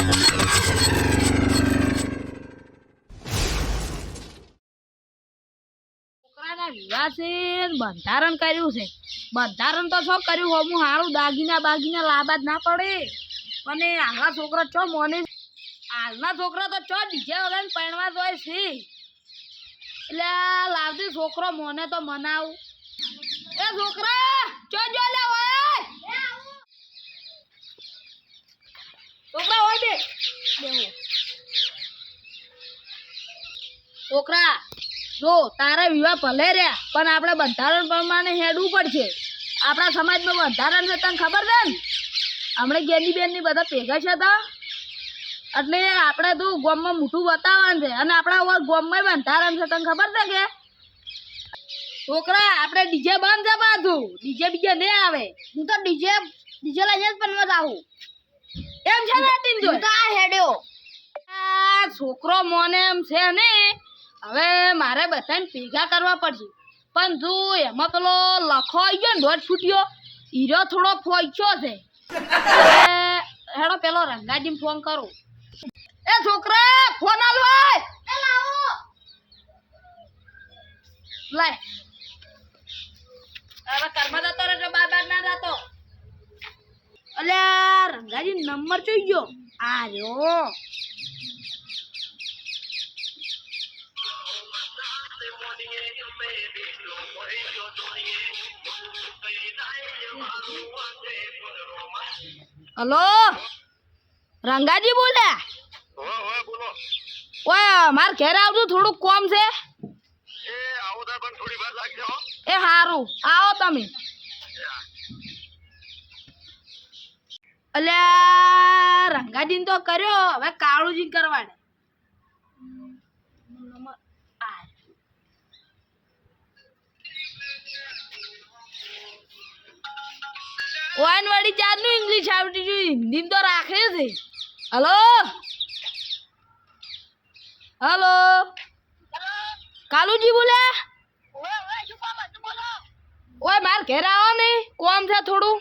છોકરાના વિવાહ છે બંધારણ કર્યું છે. બંધારણ તો શું કર્યું હું હારું દાગીના બાગીના લાબાદ ના પડે. અને હાલના છોકરા ચો મોને હાલના છોકરા તો ચો ડીજે વાળાને પરણવા જાય છે. એટલે લાવતી છોકરો મોને તો મનાવું. એ છોકરા ચો જો લે હોય છોકરા હોય બે બેહો. છોકરા જો તારા વિવાહ ભલે રહ્યા પણ આપણે બંધારણ પ્રમાણે હેડવું પડશે. આપણા સમાજમાં બંધારણ છે તને ખબર છે ને. હમણાં ગેની બેનની બધા ભેગા છે તો એટલે આપણે તું ગામમાં મોટું બતાવવાનું છે. અને આપણા ગામમાં બંધારણ છે તને ખબર છે કે છોકરા આપણે ડીજે બંધ છે પાછું. ડીજે બીજે નહીં આવે. હું તો ડીજે લઈને જ પણ આવું એમ છે ને તીન જો હેડ્યો આ છોકરો મોને એમ છે ને. હવે મારે બધાને ભેગા કરવા પડશે. પણ તું એમાં પેલો લખો આવી ગયો ને દોઢ ફૂટ્યો હીરો થોડો ફોચ્યો છે. હેડો પેલો રંગાજીને ફોન કરો. એ છોકરા ફોન આલો લાય. હવે કર્મ જતો રહેજો બાર ના જતો. અલ્યા રંગાજી નંબર જોઈ ગયો આ રહ્યો. હલો રંગાજી બોલ્યા? ઓય માર ઘરે આવજો થોડુંક કોમ છે. એ હારું આવો તમે. અલ્યા રંગાજીને તો કર્યો હવે કાળુજી કરવાને. વાન વાળી ચારનું ઇંગ્લિશ આવડી જો હિન્દી તો રાખે છે. હલો હલો કાલુજી બોલ્યા? ઓય માર ઘેર આવો ને કોમ છે થોડું.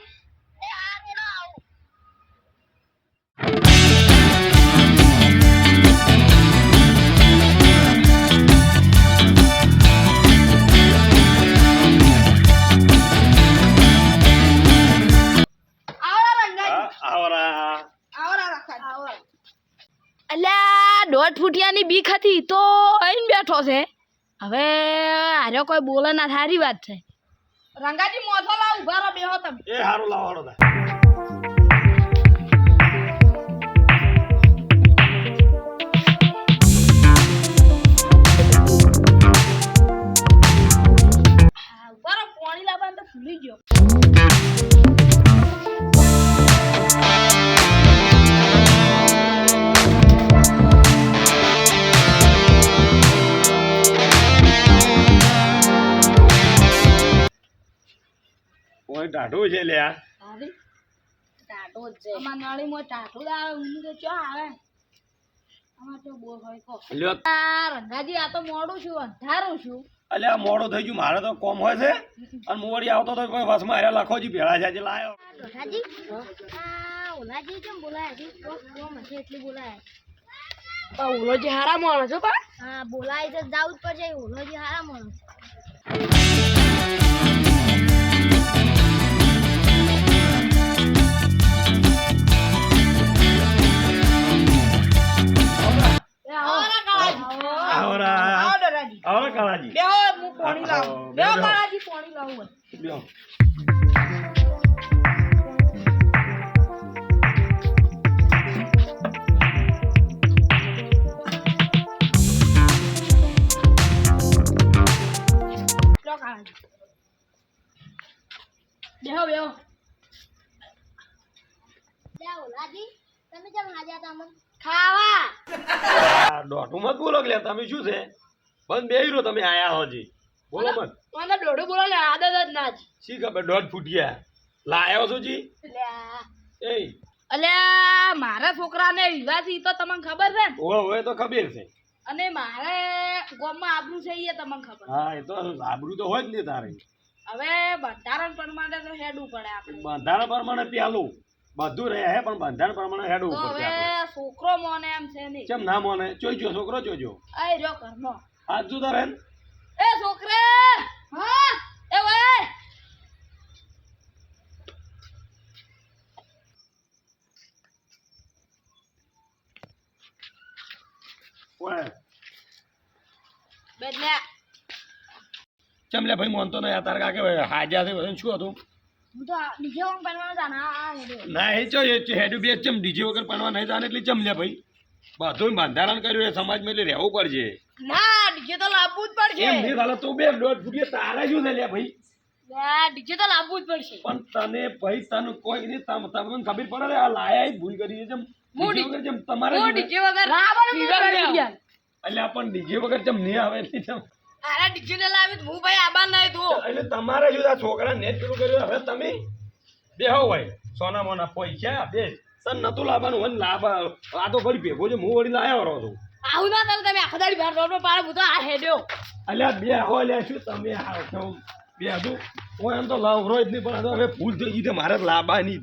અલ્યા દોઢ ફૂટિયાની બીક હતી તો આઈને બેઠો છે. હવે આર્યો કોઈ બોલે ના સારી વાત છે. રંગાજી મોથો લાવ ઉભા રહો બેહો તમે. એ હારું લાવો હળો. ઉભા રહો પાણી લાવવાનું તો ભૂલી ગયો. કોઈ ટાઢું છે લ્યા. હારી ટાટો જ છે. અમાર નળીમાં ટાટો આવે ઊંઘ તો ચો આવે. અમાર તો બોલ હોય કો. લ્યો રંગાજી આ તો મોડું છું અંધારું છું. અલ્યા મોડું થઈ ગયું મારે તો કોમ હોય છે. અને મોડી આવતો તો કોઈ વસમાં હારે લખોજી ભેળા છે જે લાયો. ડોસાજી આ ઓલાજી કેમ બોલાય છે? કોમ હશે એટલે બોલાય. ઓલોજી હારા માણસ છો પા? હા બોલાય છે જાવું જ પડશે. ઓલોજી હારા માણસ. આવરા કાળાજી બેહો હું પાણી લાવું. બેહો કાળાજી પાણી લાવું. બેહો. બેહો બેહો. જાઓ લાજી તમે કેમ હાજર હતા મન ખાવા? દોઢું મત બોલો કે તમે શું છે બંધ બેહી રહ્યો તમે આયા હોજી બોલો મત. મને દોઢું બોલો ને આદત જ ના જ. શી ખબર દોઢ ફૂટિયા લાયો છો જી? એ અલ્યા મારા છોકરાને વિવાહ છે તો તમને ખબર છે ને? ઓય તો ખબર છે. અને મારે ગામમાં આબરૂ છે એ તમને ખબર. હા એ તો આબરૂ તો હોય જ ને તારે. હવે બંધારણ પ્રમાણે તો હેડવું પડે આપણે. બંધારણ પ્રમાણે પેલું બધું રહે પણ બંધારણ પ્રમાણે હેડવું તો પડશે હવે આપણે. છોકરો મોને એમ છે નહીં. કેમ ના મોને જોઈજો છોકરો જોઈજો આય રહ્યો ઘરનો. હાથ જુદા રહે ને. એ છોકરા હા એ ભાઈ ઓય બેઠ ચમ લે ભાઈ મોનતો નહીં તારે કાકે હાજ્યા છે બધાને શું હતું હું તો નીચે હું બનવાનો જાના આ હેડ્યો. ના એ ચો એ હેડું બે ચમ ડીજે વગર પડવા નહીં જાણે એટલે ચમ લે ભાઈ બધું બંધારણ કર્યું એ સમાજમાં એટલે રહેવું પડશે ના ડીજે તો લાવવું જ પડશે. એમ નહીં ચાલે તું બે દોઢ ફૂટીએ તારે શું છે લે ભાઈ ના ડીજે તો લાવવું જ પડશે. પણ તને ભાઈ તને કોઈ નહીં તમને ખબર પડે ને આ લાયા એ ભૂલ કરી છે જેમ ડીજે વગર જેમ તમારે હું શું છે? ડીજે વગર રાવણ ગયા. એટલે પણ ડીજે વગર જેમ નહીં આવે એટલે જેમ અરે ડીજે ને લાવી તો હું ભાઈ આબાન નહીં તો એટલે તમારે શું આ છોકરા નેટ પેલું કર્યું હવે તમે બેહો હોય સોના મોના પૈસા બે તને નતું લાવવાનું હોય ને લાવ આ તો ફરી ભેગો છે હું વળી લાયો રહો છું આવું ના તમે તમે આખો દાડી બહાર રોડ પર પાડે હું તો આ હેડ્યો. અલ્યા બે હો લે શું તમે આ છો બે હતું હું એમ તો લાવરો જ નહીં પણ આ તો હવે ભૂલ થઈ ગઈ છે મારે લાવવાની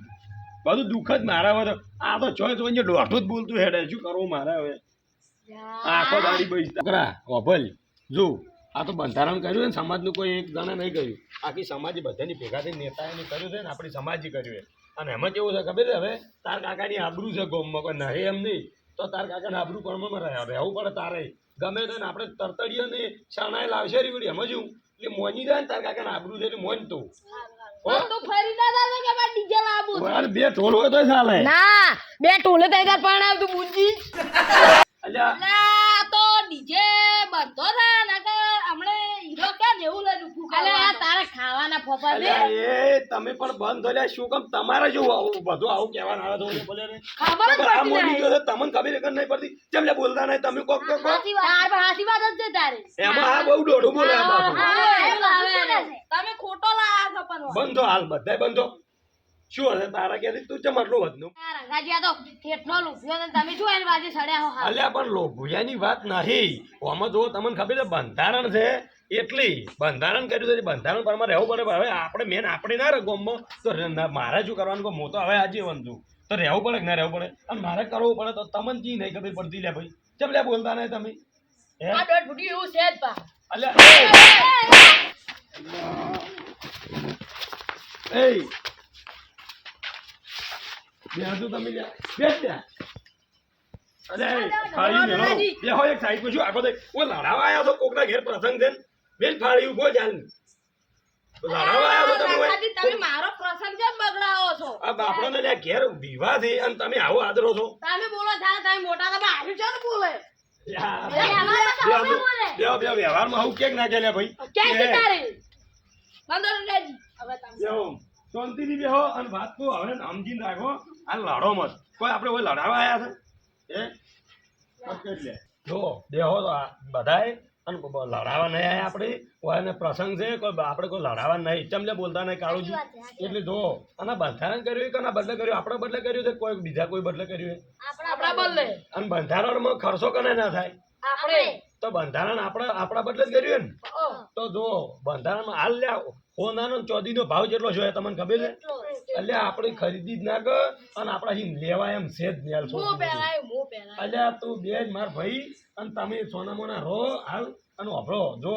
બધું દુઃખ જ મારા હવે તો આ તો ચોઈસ વંજે દોઢું જ બોલતું હેડે શું કરવું મારે હવે આખો દાડી બઈ છોકરા ઓભલ જો આ તો બંધારણ કર્યું ને સમાજનું કોઈ એક જણા નહીં કર્યું આખી સમાજે બધાની ભેગા થઈને નેતાએ કર્યું છે ને આપણી સમાજે કર્યું છે અને એમાં કેવું છે ખબર છે હવે તાર કાકાની આબરૂ છે ગોમમાં કોઈ નહીં એમ નહીં તો તાર કાકાને આબરૂ પણ રહેવું પડે તારે ગમે તો આપણે તરતડીએ ને શાણાએ લાવશે રીવડી એમ જ એટલે મોની જાય ને તાર કાકાને આબરૂ છે એટલે મોન તું તો ફરી ના દાદા કે મારે ડીજે લાવવું. અરે બે ઢોલ હોય તો ચાલે ના બે ટોલે તઈ તાર પણ આવતું બુંજી. અલ્યા અલા તો ડીજે બંધો થા ના કે હમણે હીરો ક્યાં જેવું લે દુખું અલે આ તારે ખાવાના ફોફા દે અલ્યા એ તમે પણ બંધ થયા શું કામ તમારે જો આવું બધું આવું કહેવાનું આવે તો બોલે ને ખબર જ આ પડતી મોની નહીં. ગયો છે, તમને ખબર એક જ નહીં પડતી કેમ લે બોલતા નહીં તમે કોક કોક કોક? હાથી વાત જ છે તારે. એમાં આ બહુ દોઢું બોલે આ બાપુ. તમે ખોટો લાયા છો પણ બંધો હાલ બધાય બંધો શું હશે તારા ક્યાંથી તું ચમ આટલું વધનું રંગાજી આ તો થેટનો લૂપ્યો ને તમે શું એની બાજુ સડ્યા હો હાલ. અલ્યા પણ લોભિયાની વાત નહીં આમાં જો તમને ખબર છે બંધારણ છે એટલી બંધારણ કર્યું છે બંધારણ પ્રમાણે રહેવું પડે પણ હવે આપણે મેન આપણે ના રહે ગામમાં તો મારે શું કરવાનું કહો હું તો હવે આજીવન છું તો રહેવું પડે કે ના રહેવું પડે અને મારે કરવું પડે તો તમને જી નહીં ખબર પડતી લે ભાઈ ચમ લે બોલતા નહીં તમે હે આ દોઢ ફૂટી એવું છે જ પા. અલ્યા એ બેસું તમે લ્યા બેસ લ્યા અરે ખાલી મેળો બેહો એક સાઈડ પર શું આખો દે ઓ લડાવા આવ્યો તો કોકના ઘેર પ્રસંગ છે ને બેન ફાળી ઉભો ચાલ લડાવા આવ્યો તો તમે રંગાજી તમે મારો પ્રસંગ કેમ બગડાવો છો? આ બાપડોને લ્યા ઘેર વિવાહ છે અને તમે આવો આદરો છો તમે બોલો થાય તમે મોટા તમે આવ્યું છે ને બોલે બે વ્યવહારમાં આવું કેક નાખે લ્યા ભાઈ ક્યાં છે તારે બંધો રંગાજી હવે તમે બેહો શાંતિથી બેહો અને વાત તો હવે સમજીને રાખો આ લડો મત કોઈ આપણે કોઈ લડાવા આવ્યા છે હે જો દેહો તો બધાએ અને લડાવા નહીં આવ્યા આપણે કોઈને પ્રસંગ છે કોઈ આપણે કોઈ લડાવા નહીં ચમલે બોલતા નહીં કાળુજી એટલે જો અને બંધારણ કર્યું કે ના બદલે કર્યું આપણે બદલે કર્યું છે કોઈ બીજા કોઈ બદલે કર્યું આપણા બદલે અને બંધારણમાં ખર્ચો કને ના થાય આપણે તો બંધારણ આપણા બદલે જ કર્યું ને તો જો બંધારણમાં હાલ લ્યા હોનાનો ચોદીનો ભાવ જેટલો છે તમને ખબર છે એટલે આપણે ખરીદી જ ના કર અને આપણા અહીં લેવા એમ છે જ નહીં મો પહેરાય મો પહેરાય અલ્યા તું બે જ માર ભાઈ અને તમે સોનામોના રહો હાલ અને વાપરો જો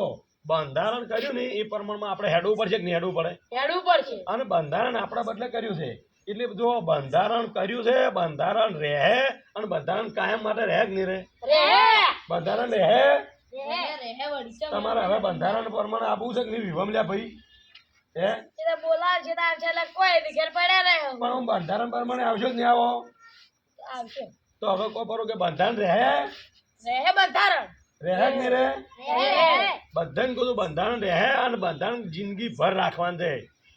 બંધારણ કર્યું ને એ પ્રમાણમાં આપણે હેડવું પડશે કે નહીં હેડવું પડે હેડવું પડશે અને બંધારણ આપણા બદલે કર્યું છે એટલે જો બંધારણ કર્યું છે બંધારણ રહે અને બંધારણ કાયમ માટે રહે કે નહીં રહે બંધારણ રહે રહે વળી ચમ તમારે હવે બંધારણ પ્રમાણે આપવું છે કે નહીં વિવમ લ્યા ભાઈ હે એટલે બોલાવ છે તાર છે એટલે કોઈ દી ઘેર પડ્યા રહે પણ હું બંધારણ પ્રમાણે આવશો જ નહીં આવો આવશે તો હવે કોઈ પરો કે બંધારણ રહે રહે બંધારણ રહે કે નહીં રહે રહે બધાને કીધું બંધારણ રહે અને બંધારણ જિંદગી ભર રાખવાનું છે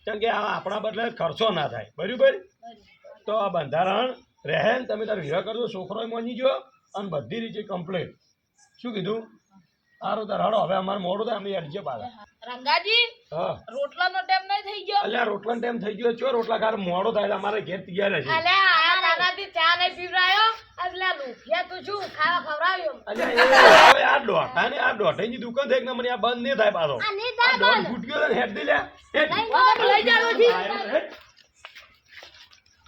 કેમ કે આ આપણા બદલે ખર્ચો ના થાય બરાબર તો આ બંધારણ રહે ને તમે તારે વિવાહ કરજો છોકરો માની ગયો અને બધી રીતે કમ્પ્લીટ શું કીધું સારું તાર હડો હવે અમારે મોડું થાય અમે અડજે પાછા રંગાજી હા રોટલાનો ટાઈમ નહીં થઈ ગયો અલ્યા રોટલાનો ટાઈમ થઈ ગયો છો રોટલા ખાર મોડો થાય એટલે અમારે ઘેર તૈયાર છે અલે આ નાનાથી ચા નહીં પીવરાયો એટલે લુફિયા તું શું ખાવા ખવડાવ્યો અલ્યા એ આ દોઢા ને આ દોઢાની દુકાન થઈ ને મને આ બંધ નહીં થાય પાછો આ નહીં આ થાય દોઢ ફૂટ ગયો ને હેડ દે લ્યા હેડ. લઈ જાવ છી હેડ.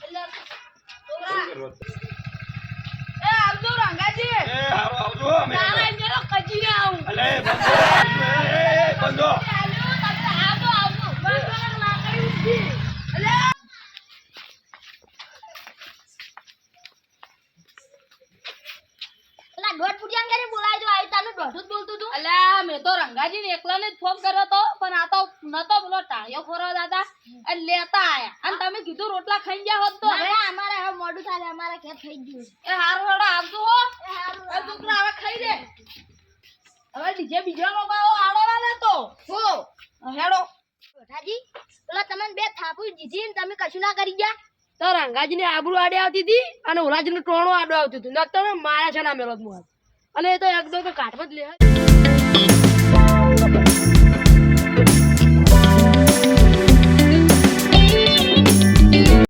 એટલે એ આવજો રંગાજી એ હારો આવજો અમે તારા એમ જેલો કજીને આવું અલે બંધો દોઢ ફૂટિયા કરી બોલાય જો આવી તાનું દોઢું જ બોલતું તું અલ્યા મેં તો રંગાજીને એકલાને જ ફોન કર્યો તો પણ આ તો નતો પેલો ટાળિયો ફોરવા દાદા અને લેતા આયા અને તમે કીધું રોટલા ખાઈ ગયા હોત તો હવે અમારે હવે મોડું થાય અમારે ઘેર થઈ ગયું એ હારું હેડો આવજો હો એ હારું એ છોકરા હવે ખાઈ લે હવે બીજે બીજા લોકો આડો ના લેતો હો હેડો કોઠાજી પેલા તમને બે થાપુ દીધી ને તમે કશું ના કરી ગયા તો રંગાજીને આબરૂ આડે આવતી હતી અને ઓલાજીને ટોણો આડો આવતું હતું ન તો મારા છે ના મેલો જ મુહાર અને એ તો એકદમ તો કાઢવા જ લે